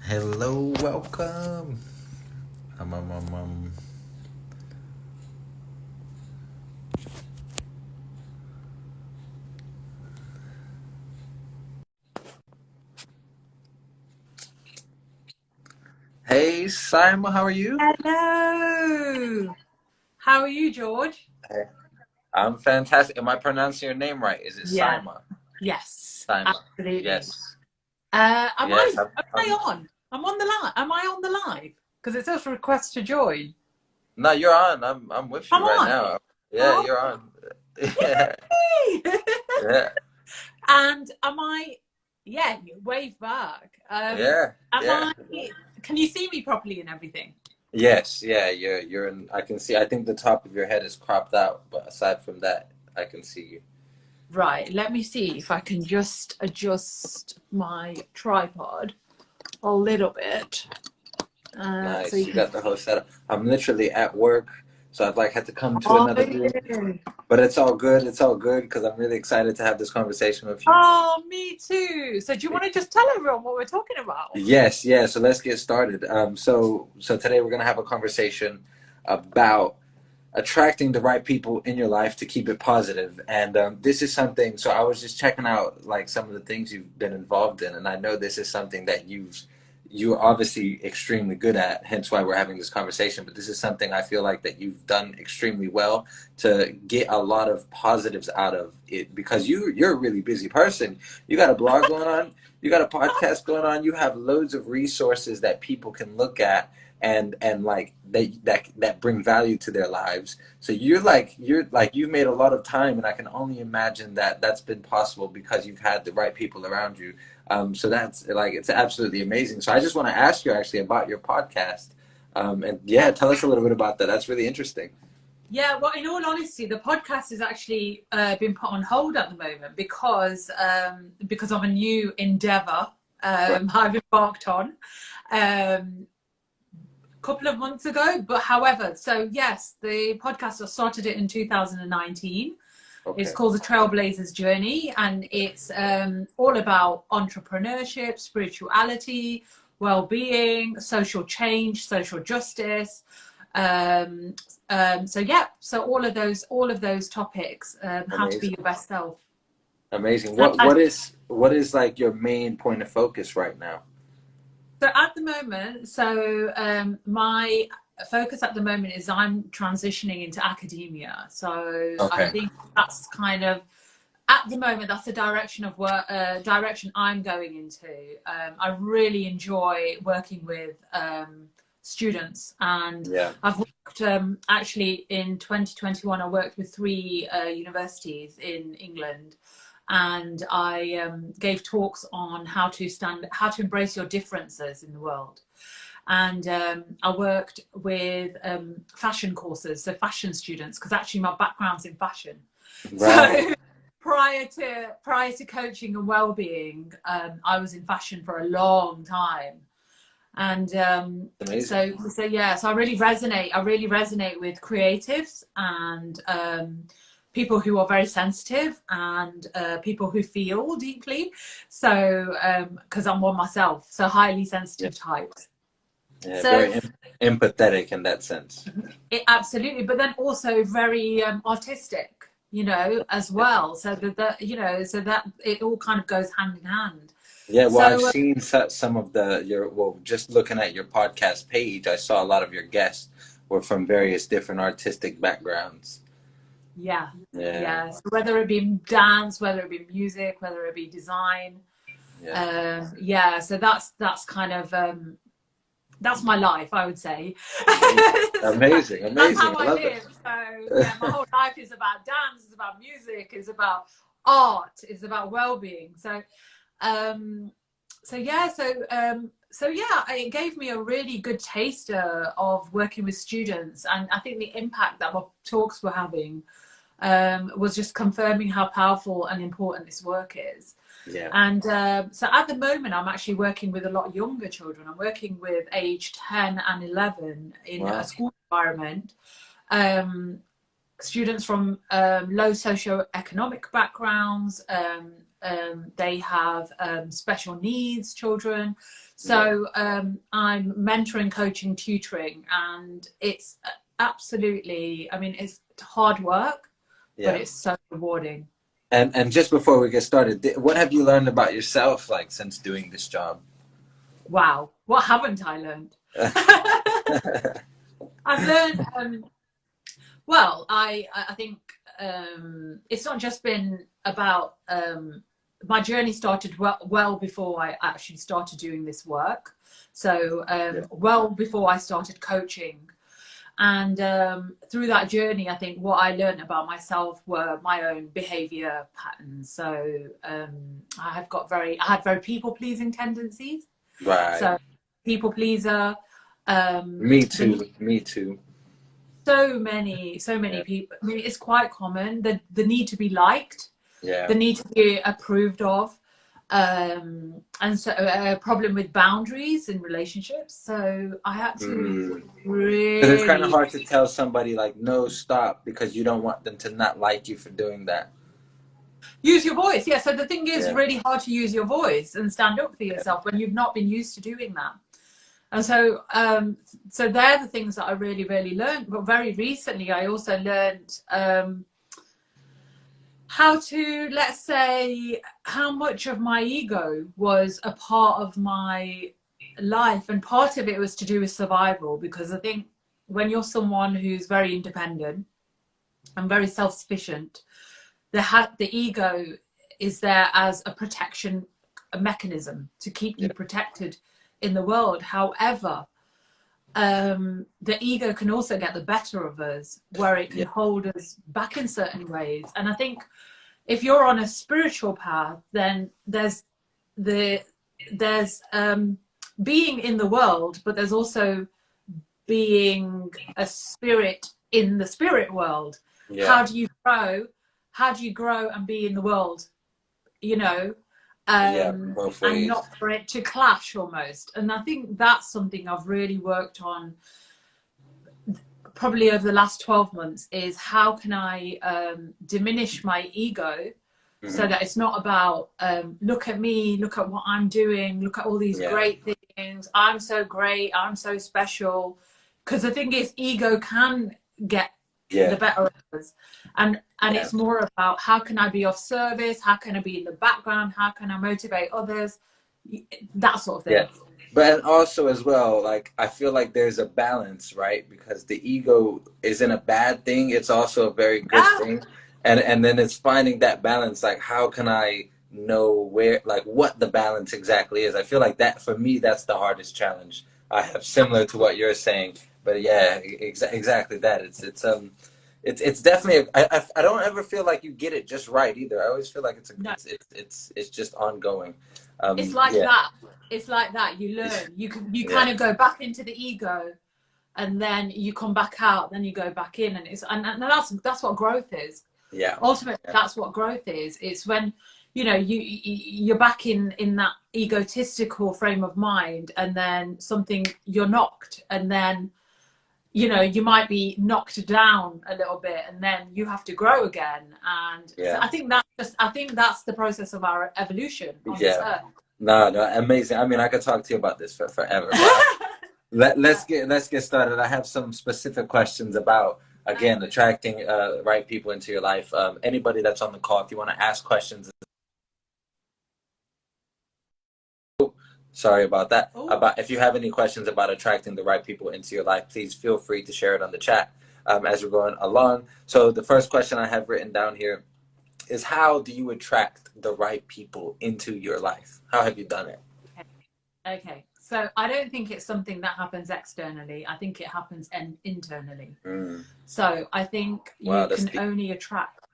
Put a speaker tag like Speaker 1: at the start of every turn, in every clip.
Speaker 1: Hello, welcome. Um, um, um, um. Hey, Saima, how are you?
Speaker 2: Hello. How are you, George?
Speaker 1: Hey. I'm fantastic. Am I pronouncing your name right? Is it
Speaker 2: Yeah.
Speaker 1: Saima?
Speaker 2: Yes,
Speaker 1: Saima.
Speaker 2: absolutely.
Speaker 1: Yes.
Speaker 2: Am I
Speaker 1: Yes. I'm,
Speaker 2: am I
Speaker 1: I'm.
Speaker 2: on? I'm on the live. Am I on the live? Because it says request to join.
Speaker 1: No, you're on. I'm with
Speaker 2: I'm
Speaker 1: you right
Speaker 2: on.
Speaker 1: now. Yeah,
Speaker 2: Oh,
Speaker 1: you're on. Yeah.
Speaker 2: yay!
Speaker 1: Yeah.
Speaker 2: And am I? Yeah, you wave back.
Speaker 1: Yeah.
Speaker 2: Am
Speaker 1: Yeah.
Speaker 2: I? Can you see me properly and everything?
Speaker 1: Yes. Yeah. You're in. I can see. I think the top of your head is cropped out, but aside from that, I can see you.
Speaker 2: Right. Let me see if I can just adjust my tripod a little bit, so
Speaker 1: Nice.
Speaker 2: you
Speaker 1: You
Speaker 2: can.
Speaker 1: got the whole setup. I'm literally at work, so I've like had to come to
Speaker 2: Oh,
Speaker 1: another room.
Speaker 2: yeah.
Speaker 1: But it's all good. It's all good because I'm really excited to have this conversation with you.
Speaker 2: Oh, me too. So do you want to just tell everyone what we're talking about?
Speaker 1: Yes, yeah. So let's get started. So today we're gonna have a conversation about attracting the right people in your life to keep it positive. And this is something. So I was just checking out like some of the things you've been involved in, and I know this is something that you're obviously extremely good at. Hence why we're having this conversation. But this is something I feel like that you've done extremely well to get a lot of positives out of it because you're a really busy person. You got a blog going on. You got a podcast going on. You have loads of resources that people can look at and like that bring value to their lives. So you're like you've made a lot of time, and I can only imagine that that's been possible because you've had the right people around you. So that's like it's absolutely amazing. So I just want to ask you actually about your podcast. And yeah, tell us a little bit about that. That's really interesting.
Speaker 2: Yeah, well, in all honesty, the podcast has actually been put on hold at the moment because of a new endeavor
Speaker 1: Right.
Speaker 2: I've embarked on a couple of months ago. But however, so yes, the podcast I started it in 2019. It's
Speaker 1: Okay.
Speaker 2: called the Trailblazers Journey, and it's all about entrepreneurship, spirituality, well-being, social change, social justice. Um, so yeah, so all of those topics, how to be
Speaker 1: Amazing.
Speaker 2: your best self.
Speaker 1: Amazing.
Speaker 2: And
Speaker 1: What is like your main point of focus right now?
Speaker 2: so at the moment, my focus at the moment is I'm transitioning into academia. So I
Speaker 1: Okay.
Speaker 2: think that's kind of at the moment that's the direction of work direction I'm going into. I really enjoy working with students, and
Speaker 1: Yeah.
Speaker 2: I've worked actually in 2021. I worked with three universities in England, and I gave talks on how to embrace your differences in the world. And I worked with fashion courses, so fashion students, because actually my background's in fashion.
Speaker 1: Right.
Speaker 2: So prior to coaching and well-being, I was in fashion for a long time, and
Speaker 1: Amazing.
Speaker 2: so I really resonate. I really resonate with creatives and people who are very sensitive and people who feel deeply. So because I'm one myself, so highly
Speaker 1: Yeah.
Speaker 2: sensitive types.
Speaker 1: Yeah.
Speaker 2: So
Speaker 1: Very empathetic in that sense.
Speaker 2: it absolutely, but then also very artistic, as well. So so that it all kind of goes hand in hand.
Speaker 1: Yeah, well, I've
Speaker 2: So
Speaker 1: seen some of just looking at your podcast page, I saw a lot of your guests were from various different artistic backgrounds.
Speaker 2: yeah,
Speaker 1: Yeah,
Speaker 2: yeah. So whether it be dance, whether it be music, whether it be design,
Speaker 1: yeah.
Speaker 2: yeah. So that's kind of that's my life, I would say.
Speaker 1: Amazing,
Speaker 2: So
Speaker 1: amazing,
Speaker 2: that's
Speaker 1: amazing.
Speaker 2: how
Speaker 1: I
Speaker 2: I
Speaker 1: love
Speaker 2: live. So yeah, my whole life is about dance, it's about music, it's about art, it's about well-being. Um, so yeah, it gave me a really good taster of working with students, and I think the impact that my talks were having was just confirming how powerful and important this work is.
Speaker 1: Yeah.
Speaker 2: And so at the moment, I'm actually working with a lot younger children. I'm working with age 10 and 11 in a
Speaker 1: Wow.
Speaker 2: school environment. Um, Students from low socioeconomic backgrounds, they have special needs children. So I'm mentoring, coaching, tutoring, and it's absolutely, I mean, it's hard work, but it's so rewarding.
Speaker 1: And just before we get started, what have you learned about yourself, like, since doing this job?
Speaker 2: Wow, what haven't I learned? I've learned, well, I think it's not just been about, my journey started well before I actually started doing this work. So well before I started coaching. And through that journey, I think what I learned about myself were my own behavior patterns. So I had very people-pleasing tendencies.
Speaker 1: Right.
Speaker 2: So people pleaser.
Speaker 1: Me too. Me too.
Speaker 2: So many people. I mean, it's quite common. The need to be liked, the need to be approved of, and so a problem with boundaries in relationships. So I had to really.
Speaker 1: Because it's kind of hard to tell somebody, like, no, stop, because you don't want them to not like you for doing that.
Speaker 2: Use your voice. Yeah. So the thing is, really hard to use your voice and stand up for yourself when you've not been used to doing that. And so, so they're the things that I really, really learned. But very recently, I also learned how to, let's say, how much of my ego was a part of my life. And part of it was to do with survival, because I think when you're someone who's very independent and very self-sufficient, the ego is there as a protection mechanism to keep you protected in the world. However, the ego can also get the better of us, where it can hold us back in certain ways. And I think if you're on a spiritual path, then there's being in the world, but there's also being a spirit in the spirit world. How do you grow? How do you grow and be in the world? You know, and not for it to clash almost. And I think that's something I've really worked on probably over the last 12 months, is how can I diminish my ego so that it's not about look at me, look at what I'm doing, look at all these great things, I'm so great, I'm so special. Because the thing is, ego can get the better of us, and it's more about how can I be of service, how can I be in the background, how can I motivate others, that sort of thing.
Speaker 1: But also as well, like, I feel like there's a balance, right? Because the ego isn't a bad thing, it's also a very good thing. And then it's finding that balance, like, how can I know where, like, what the balance exactly is. I feel like that, for me, that's the hardest challenge I have, similar to what you're saying. But yeah, exactly that. It's definitely I don't ever feel like you get it just right either. I always feel like it's just ongoing.
Speaker 2: It's like that. It's like that. You learn. You kind of go back into the ego, and then you come back out. Then you go back in, and that's what growth is. Ultimately, that's what growth is. It's when you're back in that egotistical frame of mind, and then you're knocked, and then you might be knocked down a little bit, and then you have to grow again. And so I think that's the process of our evolution on this earth.
Speaker 1: No, amazing. I mean, I could talk to you about this for forever. Let's get started. I have some specific questions about, again, attracting right people into your life. Anybody that's on the call, if you want to ask questions. Sorry about that. If you have any questions about attracting the right people into your life, please feel free to share it on the chat as we're going along. So the first question I have written down here is, how do you attract the right people into your life? How have you done it?
Speaker 2: Okay. So I don't think it's something that happens externally. I think it happens internally. So I think you can only attract.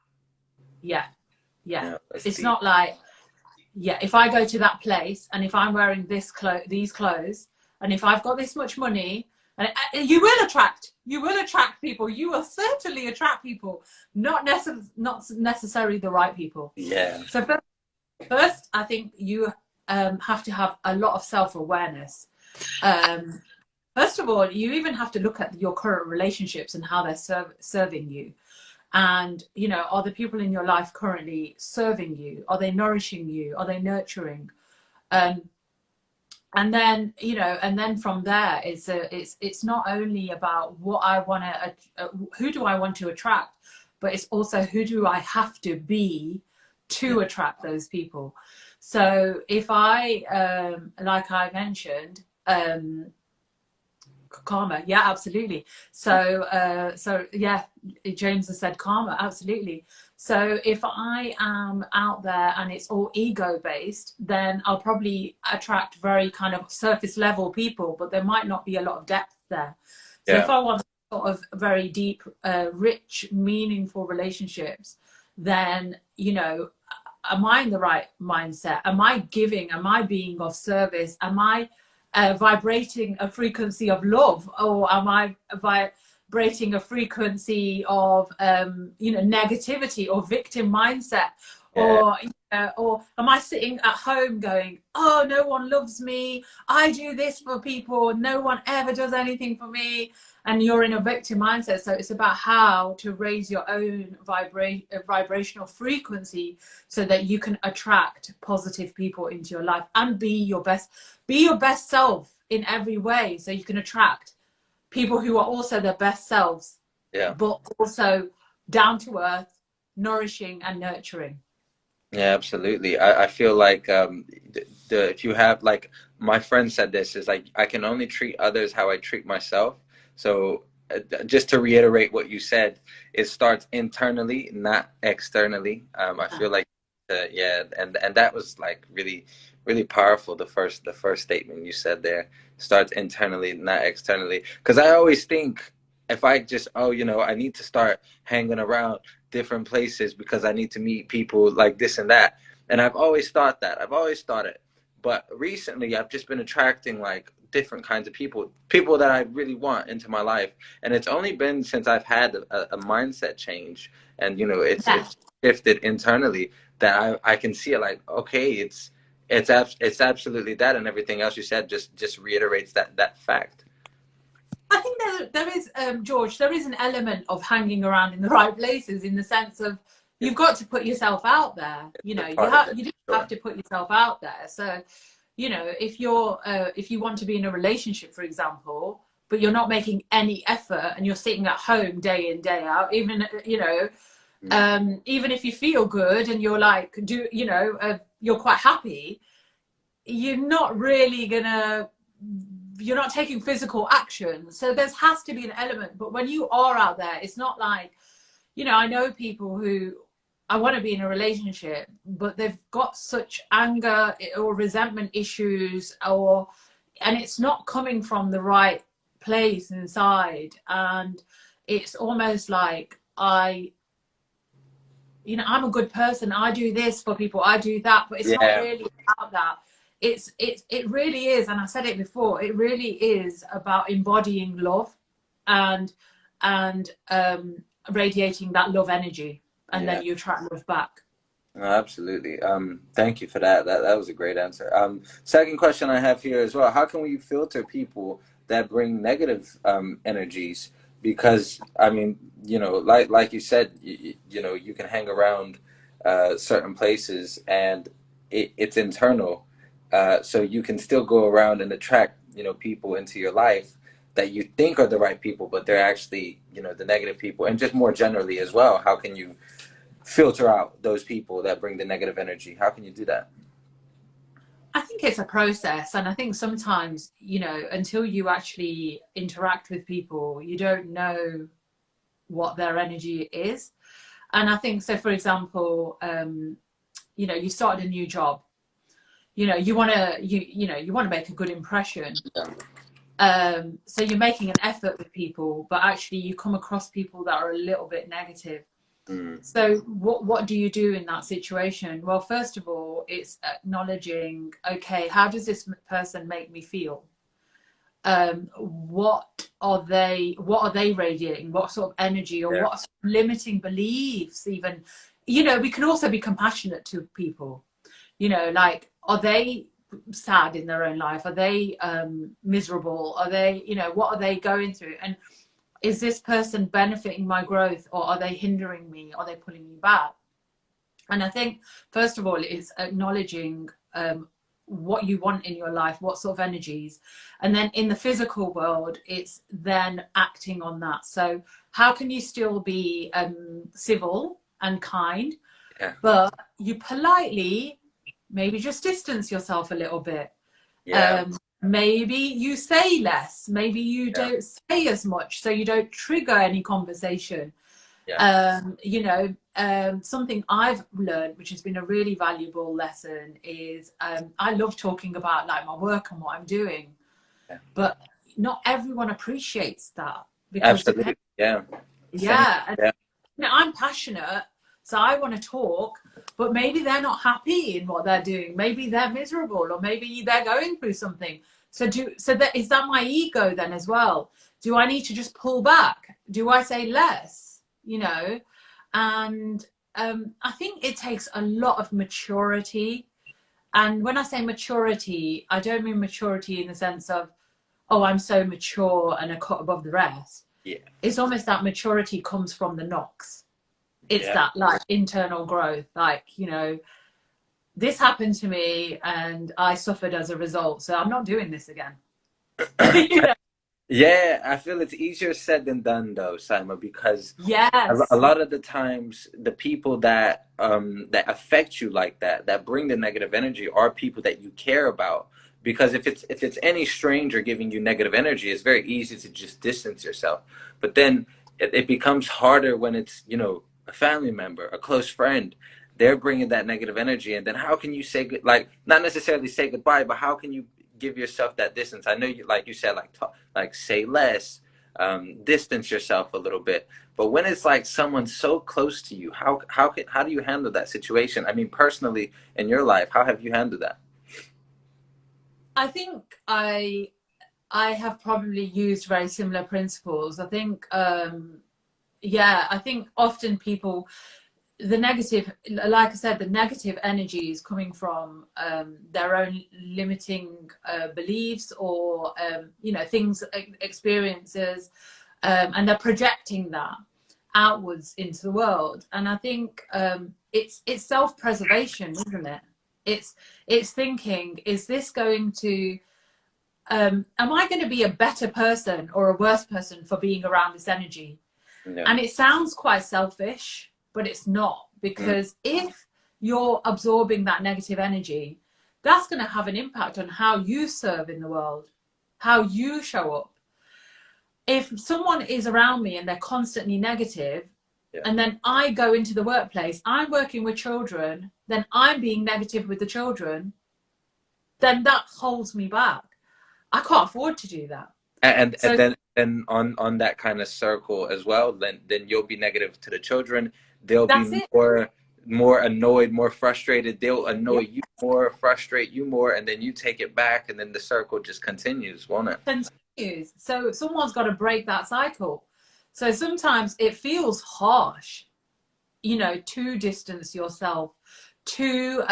Speaker 2: It's not like, if I go to that place, and if I'm wearing these clothes, and if I've got this much money, and you will attract people. You will certainly attract people, not necessarily the right people. So first, I think you have to have a lot of self-awareness. First of all, you even have to look at your current relationships and how they're serving you. And, you know, are the people in your life currently serving you? Are they nourishing you? Are they nurturing? Um, and then, you know, and then from there, it's not only about what I want to, who do I want to attract, but it's also who do I have to be to attract those people. So if I, like I mentioned, karma, yeah, absolutely. So yeah, James has said karma, absolutely. So if I am out there and it's all ego based, then I'll probably attract very kind of surface level people, but there might not be a lot of depth there. So if
Speaker 1: Yeah.
Speaker 2: I want sort of very deep, rich, meaningful relationships, then, you know, am I in the right mindset? Am I giving? Am I being of service? Am I vibrating a frequency of love, or am I vibrating a frequency of you know, negativity or victim mindset?
Speaker 1: Yeah.
Speaker 2: Or am I sitting at home going, oh, no one loves me, I do this for people, no one ever does anything for me, and you're in a victim mindset. So it's about how to raise your own vibrational frequency so that you can attract positive people into your life and be your best self in every way, so you can attract people who are also their best selves,
Speaker 1: Yeah.
Speaker 2: but also down to earth, nourishing and nurturing.
Speaker 1: Yeah, absolutely. I feel like if you have, like, my friend said this, is like, I can only treat others how I treat myself. So just to reiterate what you said, it starts internally, not externally. I feel like yeah, and that was like really really powerful. The first statement you said there, starts internally, not externally. Because I always think, if I just, oh, you know, I need to start hanging around different places because I need to meet people like this and that. And I've always thought that. I've always thought it. But recently, I've just been attracting like different kinds of people, people that I really want into my life. And it's only been since I've had a mindset change, and you know,
Speaker 2: Yeah,
Speaker 1: it's shifted internally, that I can see it, like, okay, it's absolutely that, and everything else you said just reiterates that fact.
Speaker 2: I think there is, George, there is an element of hanging around in the right places, in the sense of you've got to put yourself out there. You
Speaker 1: It's a
Speaker 2: know,
Speaker 1: part of it.
Speaker 2: you do have
Speaker 1: Sure.
Speaker 2: to put yourself out there. So, you know, if you want to be in a relationship, for example, but you're not making any effort and you're sitting at home day in day out, even, you know,
Speaker 1: Mm.
Speaker 2: even if you feel good and you're like, you're quite happy, you're not really gonna, you're not taking physical action. So there has to be an element. But when you are out there, it's not like, you know, I know people who, I want to be in a relationship, but they've got such anger or resentment issues, and it's not coming from the right place inside. And it's almost like, you know, I'm a good person, I do this for people, I do that, but it's not
Speaker 1: Yeah.
Speaker 2: really about that. It really is, and I said it before, it really is about embodying love and radiating that love energy, and
Speaker 1: Yeah.
Speaker 2: then you attract love back.
Speaker 1: No, absolutely. Thank you for that. That was a great answer. Second question I have here as well: how can we filter people that bring negative energies? Because I mean, you know, like you said, you know, you can hang around certain places, and it's internal, so you can still go around and attract, you know, people into your life that you think are the right people, but they're actually, you know, the negative people. And just more generally as well, how can you filter out those people that bring the negative energy? How can you do that?
Speaker 2: I think it's a process, and I think sometimes, you know, until you actually interact with people, you don't know what their energy is. And I think so, for example, you know, you started a new job, you know, you want to make a good impression.
Speaker 1: Yeah.
Speaker 2: So you're making an effort with people, but actually you come across people that are a little bit negative.
Speaker 1: Mm.
Speaker 2: So what do you do in that situation? Well, first of all, it's acknowledging, okay, how does this person make me feel? What are they radiating? What sort of energy, or
Speaker 1: Yeah.
Speaker 2: what sort of limiting beliefs even? You know, we can also be compassionate to people. You know, like, are they sad in their own life? Are they miserable? Are they, you know, what are they going through? And is this person benefiting my growth, or are they hindering me? Are they pulling me back? And I think, first of all, it's acknowledging what you want in your life, what sort of energies. And then in the physical world, it's then acting on that. So how can you still be civil and kind,
Speaker 1: Yeah.
Speaker 2: but you politely maybe just distance yourself a little bit?
Speaker 1: Yeah.
Speaker 2: Maybe you say less, maybe you
Speaker 1: Yeah.
Speaker 2: don't say as much, so you don't trigger any conversation.
Speaker 1: Yeah.
Speaker 2: Something I've learned, which has been a really valuable lesson, is I love talking about like my work and what I'm doing,
Speaker 1: Yeah.
Speaker 2: but not everyone appreciates that, because
Speaker 1: Absolutely. Yeah. Same.
Speaker 2: yeah, and,
Speaker 1: Yeah.
Speaker 2: I'm passionate, so I want to talk, but maybe they're not happy in what they're doing. Maybe they're miserable, or maybe they're going through something. So is that my ego then as well? Do I need to just pull back? Do I say less? You know, and I think it takes a lot of maturity. And when I say maturity, I don't mean maturity in the sense of, oh, I'm so mature and a cut above the rest.
Speaker 1: Yeah.
Speaker 2: It's almost that maturity comes from the knocks. It's
Speaker 1: Yeah.
Speaker 2: that like internal growth, like, you know, this happened to me and I suffered as a result, so I'm not doing this again. You know?
Speaker 1: Yeah, I feel it's easier said than done though, Saima, because a
Speaker 2: Yes.
Speaker 1: lot of the times the people that that affect you like that, that bring the negative energy, are people that you care about. Because if it's any stranger giving you negative energy, it's very easy to just distance yourself. But then it becomes harder when it's, you know, a family member, a close friend. They're bringing that negative energy, and then how can you say good, like, not necessarily say goodbye, but how can you give yourself that distance? I know you, like you said, like talk, like say less, distance yourself a little bit. But when it's like someone so close to you, how do you handle that situation? I mean, personally in your life, how have you handled that?
Speaker 2: I think I have probably used very similar principles. I think yeah, I think often people, the negative, like I said, the negative energy is coming from their own limiting beliefs, or you know, things, experiences, and they're projecting that outwards into the world. And I think it's self-preservation, isn't it? It's thinking, is this going to am I going to be a better person or a worse person for being around this energy?
Speaker 1: Yeah.
Speaker 2: And it sounds quite selfish, but it's not,
Speaker 1: Mm.
Speaker 2: because if you're absorbing that negative energy, that's going to have an impact on how you serve in the world, how you show up. If someone is around me and they're constantly negative,
Speaker 1: Yeah.
Speaker 2: and then I go into the workplace, I'm working with children, then I'm being negative with the children, then that holds me back. I can't afford to do that.
Speaker 1: And
Speaker 2: So
Speaker 1: then on that kind of circle as well, then you'll be negative to the children. They'll
Speaker 2: that's
Speaker 1: be
Speaker 2: it.
Speaker 1: more annoyed, more frustrated. They'll annoy
Speaker 2: Yeah.
Speaker 1: you more, frustrate you more, and then you take it back, and then the circle just continues, won't it?
Speaker 2: Continues. So someone's got to break that cycle. So sometimes it feels harsh, you know, to distance yourself, to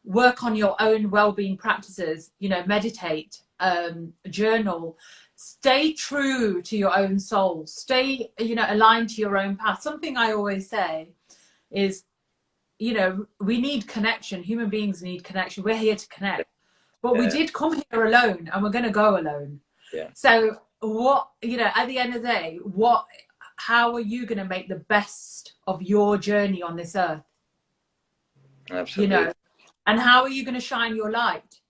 Speaker 2: work on your own well-being practices, you know, meditate, journal, stay true to your own soul, stay, you know, aligned to your own path. Something I always say is, you know, we need connection. Human beings need connection. We're here to connect. But we
Speaker 1: Yeah.
Speaker 2: did come here alone, and we're going to go alone.
Speaker 1: Yeah.
Speaker 2: So what, you know, at the end of the day, how are you going to make the best of your journey on this earth? You
Speaker 1: Absolutely.
Speaker 2: know, and how are you going to shine your light?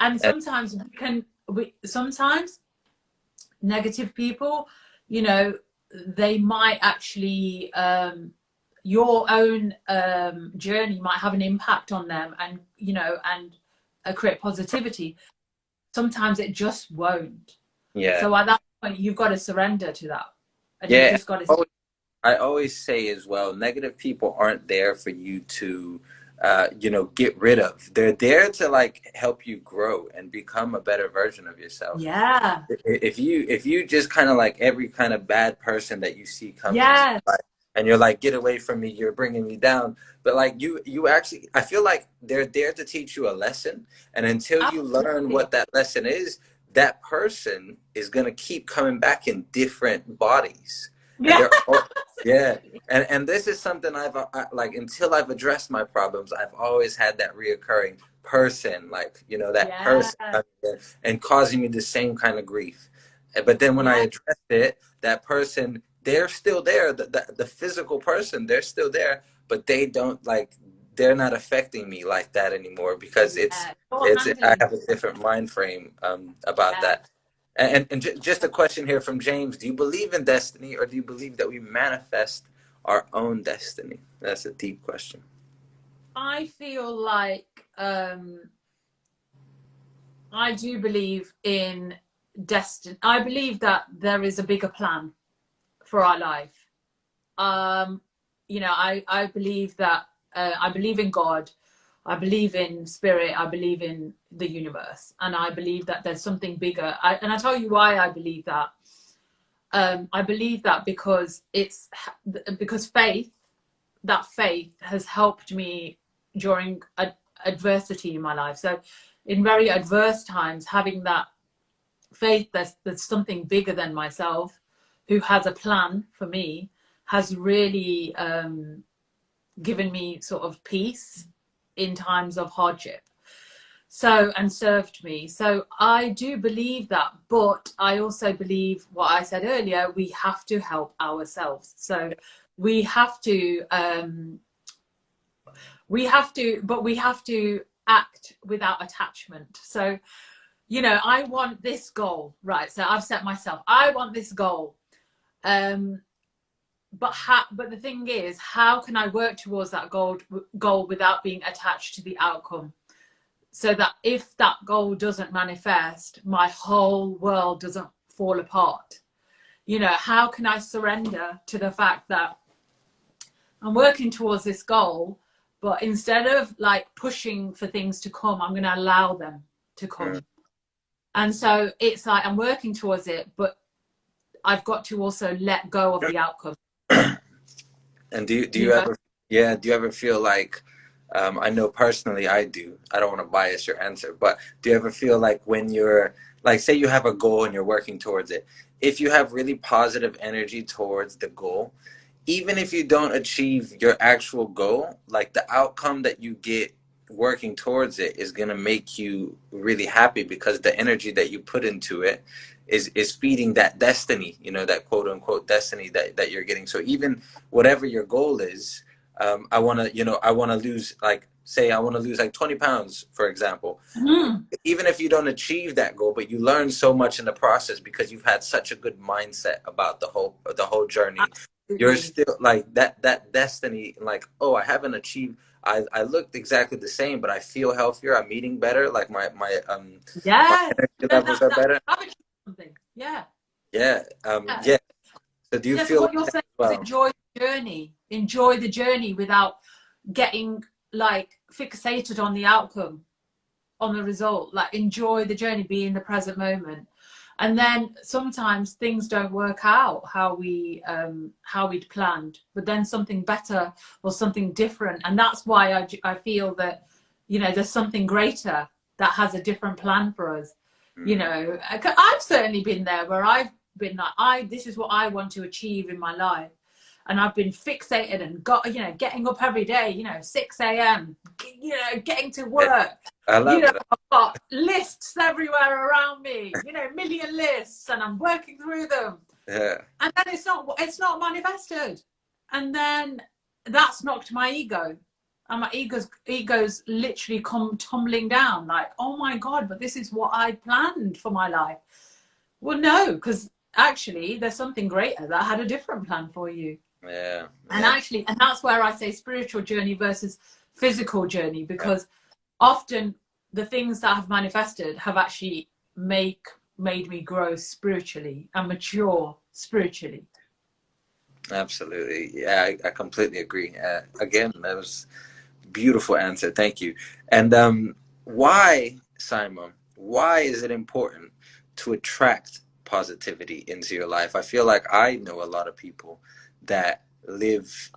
Speaker 2: And
Speaker 1: And,
Speaker 2: sometimes sometimes negative people, you know, they might actually, your own journey might have an impact on them, and, you know, and create positivity. Sometimes it just won't.
Speaker 1: yeah.
Speaker 2: So at that point, you've got to surrender to that, and you've
Speaker 1: Yeah.
Speaker 2: just got to.
Speaker 1: I always say as well, negative people aren't there for you to, you know, get rid of. They're there to like help you grow and become a better version of yourself.
Speaker 2: Yeah.
Speaker 1: If you just kind of like every kind of bad person that you see comes into
Speaker 2: Yeah.
Speaker 1: your life, and you're like, get away from me, you're bringing me down. But like you actually, I feel like they're there to teach you a lesson, and until you learn
Speaker 2: Absolutely.
Speaker 1: what that lesson is, that person is going to keep coming back in different bodies. And
Speaker 2: Yeah.
Speaker 1: they're all, yeah. And this is something like, until I've addressed my problems, I've always had that reoccurring person, like, you know, that
Speaker 2: Yeah.
Speaker 1: person and causing me the same kind of grief. But then when I
Speaker 2: Yeah.
Speaker 1: address it, that person, they're still there. The physical person, they're still there, but they don't like, they're not affecting me like that anymore, because
Speaker 2: Yeah. You're
Speaker 1: it's I
Speaker 2: handling.
Speaker 1: have a different mind frame about
Speaker 2: Yeah.
Speaker 1: that. Just a question here from James: do you believe in destiny, or do you believe that we manifest our own destiny? That's a deep question.
Speaker 2: I feel like I do believe in destiny. I believe that there is a bigger plan for our life. Um, you know, I believe that I believe in God. I believe in spirit. I believe in the universe, and I believe that there's something bigger. And I tell you why I believe that. I believe that because faith, that faith has helped me during adversity in my life. So, in very adverse times, having that faith there's something bigger than myself, who has a plan for me, has really given me sort of peace in times of hardship. So, and served me. So I do believe that, but I also believe what I said earlier, we have to help ourselves. So we have to but we have to act without attachment. So, you know, I want this goal, right? So I've set myself, I want this goal. But the thing is, how can I work towards that goal without being attached to the outcome? So that if that goal doesn't manifest, my whole world doesn't fall apart. You know, how can I surrender to the fact that I'm working towards this goal, but instead of like pushing for things to come, I'm going to allow them to
Speaker 1: Mm.
Speaker 2: come. And so it's like I'm working towards it, but I've got to also let go of the outcome.
Speaker 1: And do
Speaker 2: You
Speaker 1: you
Speaker 2: know?
Speaker 1: ever, yeah, do you ever feel like, I know personally I do, I don't want to bias your answer, but do you ever feel like when you're, like, say you have a goal and you're working towards it, if you have really positive energy towards the goal, even if you don't achieve your actual goal, like the outcome that you get working towards it is going to make you really happy, because the energy that you put into it is feeding that destiny, you know, that quote unquote destiny that you're getting. So even whatever your goal is, I want to, you know, I want to lose, like, say I want to lose like 20 pounds, for example.
Speaker 2: Mm,
Speaker 1: Even if you don't achieve that goal, but you learn so much in the process because you've had such a good mindset about the whole journey, you're
Speaker 2: absolutely.
Speaker 1: still like that destiny, like, oh, I haven't achieved, I looked exactly the same, but I feel healthier, I'm eating better, like my
Speaker 2: Yes.
Speaker 1: energy
Speaker 2: Then
Speaker 1: levels are
Speaker 2: that
Speaker 1: better.
Speaker 2: I've achieved something. Yeah.
Speaker 1: Yeah.
Speaker 2: Yeah.
Speaker 1: Yeah. So do you
Speaker 2: Yeah, so
Speaker 1: feel
Speaker 2: what
Speaker 1: like
Speaker 2: you're
Speaker 1: that
Speaker 2: saying
Speaker 1: as
Speaker 2: is
Speaker 1: well?
Speaker 2: enjoy the journey without getting like fixated on the outcome, on the result. Like enjoy the journey, be in the present moment. And then sometimes things don't work out how we'd planned, but then something better or something different. And that's why I feel that, you know, there's something greater that has a different plan for us. You
Speaker 1: Mm.
Speaker 2: know, I've certainly been there where I've been like, this is what I want to achieve in my life. And I've been fixated and got, you know, getting up every day, you know, 6 a.m., you know, getting to
Speaker 1: Yeah,
Speaker 2: work,
Speaker 1: I
Speaker 2: you
Speaker 1: love
Speaker 2: know,
Speaker 1: it.
Speaker 2: I've got lists everywhere around me, you know, million lists, and I'm working through them.
Speaker 1: Yeah.
Speaker 2: And then it's not manifested. And then that's knocked my ego. And my ego's literally come tumbling down, like, oh my God, but this is what I planned for my life. Well, no, because actually there's something greater that had a different plan for you.
Speaker 1: Yeah.
Speaker 2: And
Speaker 1: Yeah.
Speaker 2: actually, and that's where I say spiritual journey versus physical journey,
Speaker 1: Yeah.
Speaker 2: because often the things that have manifested have actually made me grow spiritually and mature spiritually.
Speaker 1: Absolutely. Yeah, I completely agree. Again, that was beautiful answer. Thank you. And why, Simon, why is it important to attract positivity into your life? I feel like I know a lot of people that live,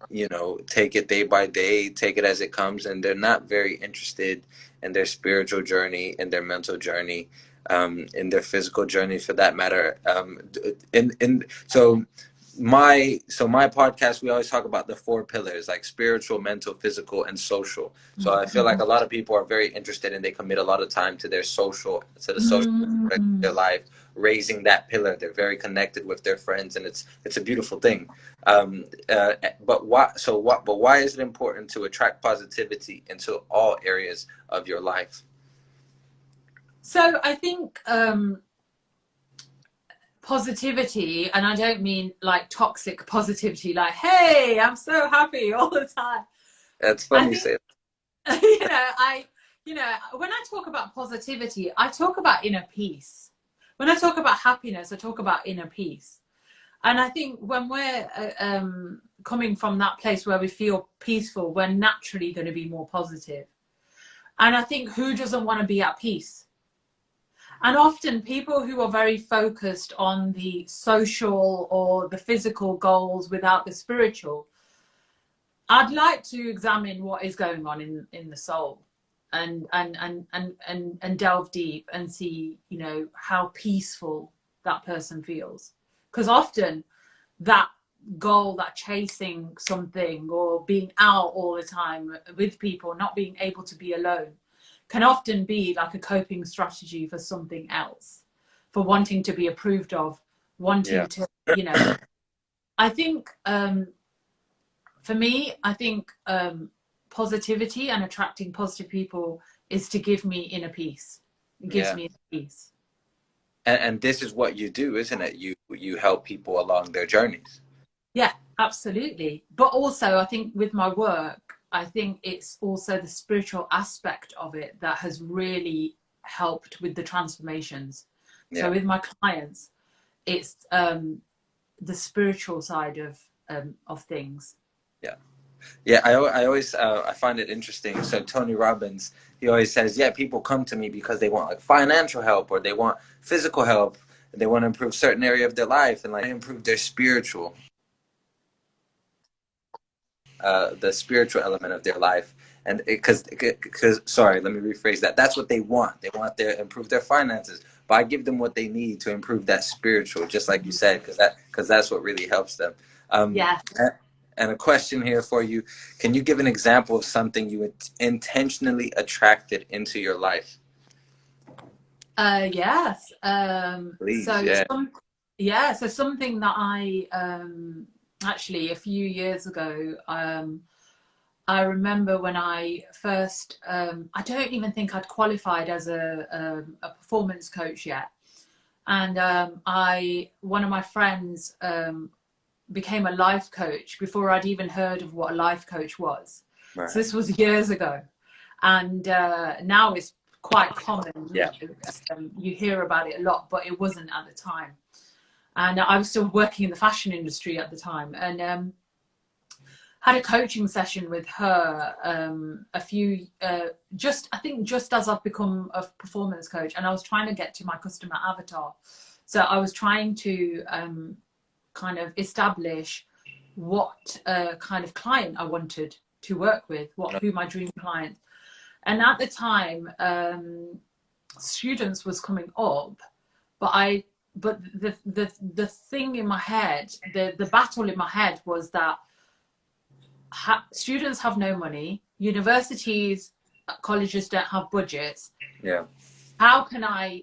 Speaker 1: take it day by day, take it as it comes, and they're not very interested in their spiritual journey, in their mental journey, in their physical journey, for that matter. My podcast, we always talk about the four pillars, like spiritual, mental, physical, and social. So I feel like a lot of people are very interested, and they commit a lot of time to the social aspect of their life, raising that pillar. They're very connected with their friends, and it's a beautiful thing. But why is it important to attract positivity into all areas of your life?
Speaker 2: So I think positivity, and I don't mean like toxic positivity, like, hey, I'm so happy all the time.
Speaker 1: That's
Speaker 2: I
Speaker 1: funny you
Speaker 2: think,
Speaker 1: say
Speaker 2: when I talk about positivity, I talk about inner peace. When I talk about happiness, I talk about inner peace. And I think when we're coming from that place where we feel peaceful, we're naturally going to be more positive. And I think, who doesn't want to be at peace? And often people who are very focused on the social or the physical goals without the spiritual, I'd like to examine what is going on in the soul, and delve deep and see, how peaceful that person feels. Because often that goal, that chasing something or being out all the time with people, not being able to be alone, can often be like a coping strategy for something else, for wanting to be approved of, wanting to, I think, for me, I think positivity and attracting positive people is to give me inner peace. It gives me inner peace.
Speaker 1: And this is what you do, isn't it? You help people along their journeys.
Speaker 2: Yeah, absolutely. But also, I think with my work, I think it's also the spiritual aspect of it that has really helped with the transformations. So with my clients, it's the spiritual side of things.
Speaker 1: I always I find it interesting. So Tony Robbins, he always says, people come to me because they want like financial help, or they want physical help, and they want to improve certain area of their life, and like improve their spiritual, the spiritual element of their life. And because sorry, let me rephrase that. That's what they want. They want to improve their finances, but I give them what they need to improve that spiritual, just like you said, because that's what really helps them.
Speaker 2: Yeah.
Speaker 1: And a question here for you: can you give an example of something you intentionally attracted into your life?
Speaker 2: Yes.
Speaker 1: Please,
Speaker 2: So something that I actually, a few years ago, I remember when I first, I don't even think I'd qualified as a performance coach yet. And one of my friends became a life coach before I'd even heard of what a life coach was. Right. So this was years ago. And now it's quite common. You hear about it a lot, but it wasn't at the time. And I was still working in the fashion industry at the time, and had a coaching session with her I think just as I've become a performance coach, and I was trying to get to my customer avatar. So I was trying to kind of establish what kind of client I wanted to work with, who my dream client. And at the time, students was coming up, but the thing in my head, the battle in my head was that students have no money, universities, colleges don't have budgets. Yeah. How can I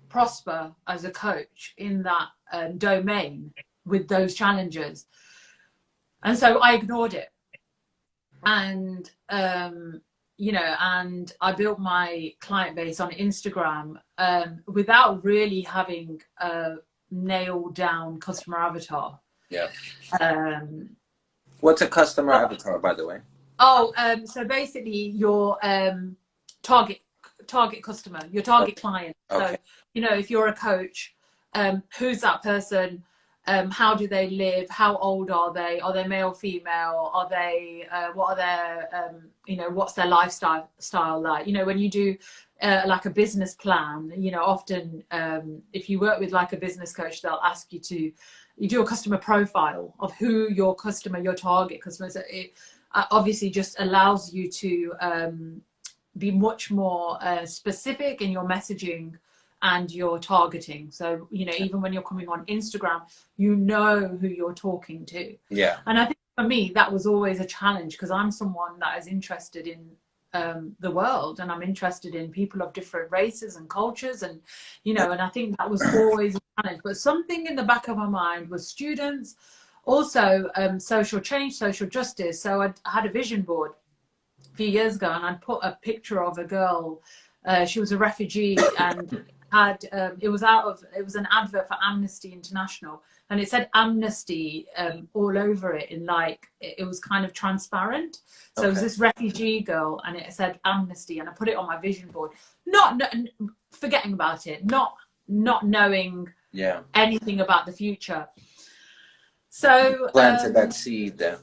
Speaker 2: prosper as a coach in that domain with those challenges? And so I ignored it. And and I built my client base on Instagram without really having a nailed down customer avatar. Yeah.
Speaker 1: What's a customer avatar, by the way?
Speaker 2: So basically your target customer, your target client. Okay. So, if you're a coach, who's that person? How do they live? How old are they? Are they male, female? Are they, what are their, what's their lifestyle like? When you do like a business plan, often if you work with like a business coach, they'll ask you to you do a customer profile of who your customer, your target customers. It obviously just allows you to be much more specific in your messaging and your targeting. So, you know, even when you're coming on Instagram, you know who you're talking to.
Speaker 1: Yeah.
Speaker 2: And I think for me, that was always a challenge, because I'm someone that is interested in the world, and I'm interested in people of different races and cultures, and, you know, and I think that was always a challenge. But something in the back of my mind was students, also social change, social justice. So I had a vision board a few years ago, and I put a picture of a girl. She was a refugee, and had it was an advert for Amnesty International, and it said amnesty all over it, in like, it was kind of transparent. So it was this refugee girl, and it said amnesty, and I put it on my vision board, not forgetting about it, not knowing anything about the future. So
Speaker 1: planted that seed there.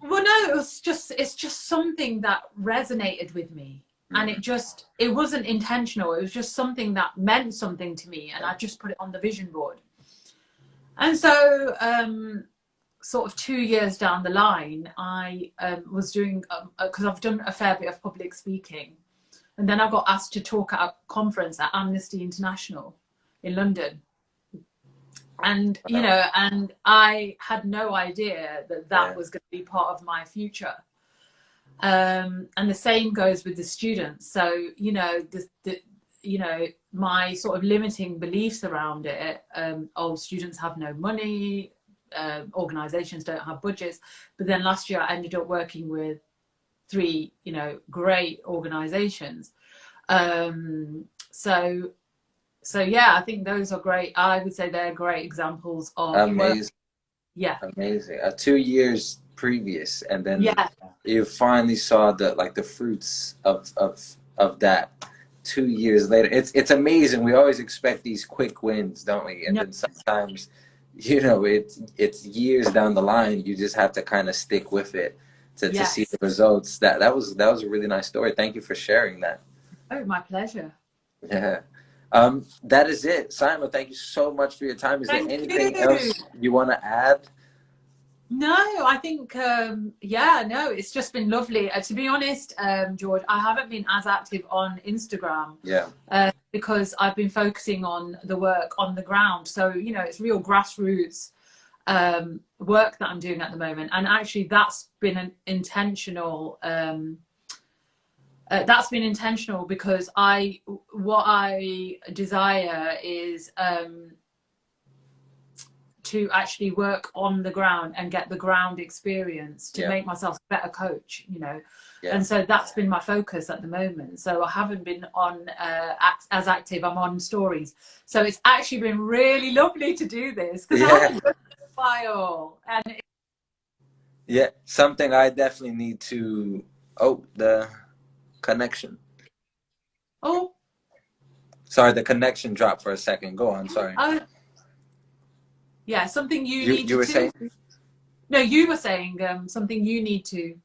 Speaker 2: Well, no, it's just something that resonated with me. And it wasn't intentional. It was just something that meant something to me, and I just put it on the vision board. And so sort of 2 years down the line, I was doing, because I've done a fair bit of public speaking, and then I got asked to talk at a conference at Amnesty International in London. And, you know, and I had no idea that was going to be part of my future. And the same goes with the students. So, you know, you know, my sort of limiting beliefs around it, students have no money, organizations don't have budgets. But then last year I ended up working with 3, you know, great organizations. So yeah, I think those are great. I would say they're great examples of
Speaker 1: amazing.
Speaker 2: Yeah,
Speaker 1: amazing. 2 years previous, and then you finally saw the fruits of that 2 years later. It's amazing. We always expect these quick wins, don't we? And then sometimes, you know, it's years down the line. You just have to kind of stick with it to see the results. That was a really nice story. Thank you for sharing that.
Speaker 2: Oh, my pleasure.
Speaker 1: Yeah. That is it. Saima, thank you so much for your time. Is there anything else you want to add?
Speaker 2: No, I think, no, it's just been lovely. To be honest, George, I haven't been as active on Instagram because I've been focusing on the work on the ground. So, you know, it's real grassroots work that I'm doing at the moment. And actually that's been an intentional because what I desire is to actually work on the ground and get the ground experience to make myself a better coach, you know. And so that's been my focus at the moment. So I haven't been on as active. I'm on stories. So it's actually been really lovely to do this, because I haven't done it in a while. And
Speaker 1: something I definitely need to the connection. Sorry, the connection dropped for a second. Go on, sorry.
Speaker 2: Yeah, something you need to
Speaker 1: were saying?
Speaker 2: No, you were saying something you need to.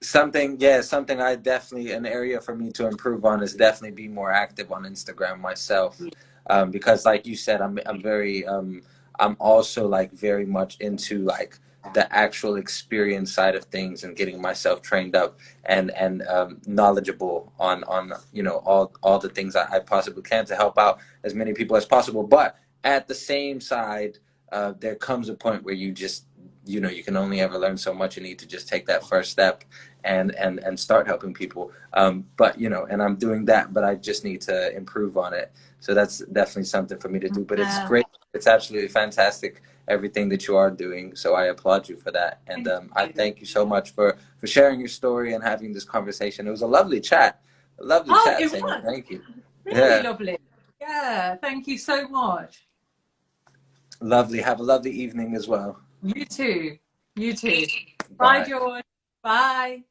Speaker 1: Something I definitely, an area for me to improve on is definitely be more active on Instagram myself. Because like you said, I'm very, I'm also like very much into like the actual experience side of things and getting myself trained up and knowledgeable on you know all the things I possibly can to help out as many people as possible. But at the same side, there comes a point where you just, you know, you can only ever learn so much. You need to just take that first step and start helping people. But you know, and I'm doing that, but I just need to improve on it. So that's definitely something for me to do. But it's great. It's absolutely fantastic, everything that you are doing. So I applaud you for that. And I thank you so much for sharing your story and having this conversation. It was a lovely chat. A lovely chat, Saima. Thank you.
Speaker 2: Really lovely. Yeah, thank you so much.
Speaker 1: Lovely. Have a lovely evening as well.
Speaker 2: You too. You too. Bye, George. Bye.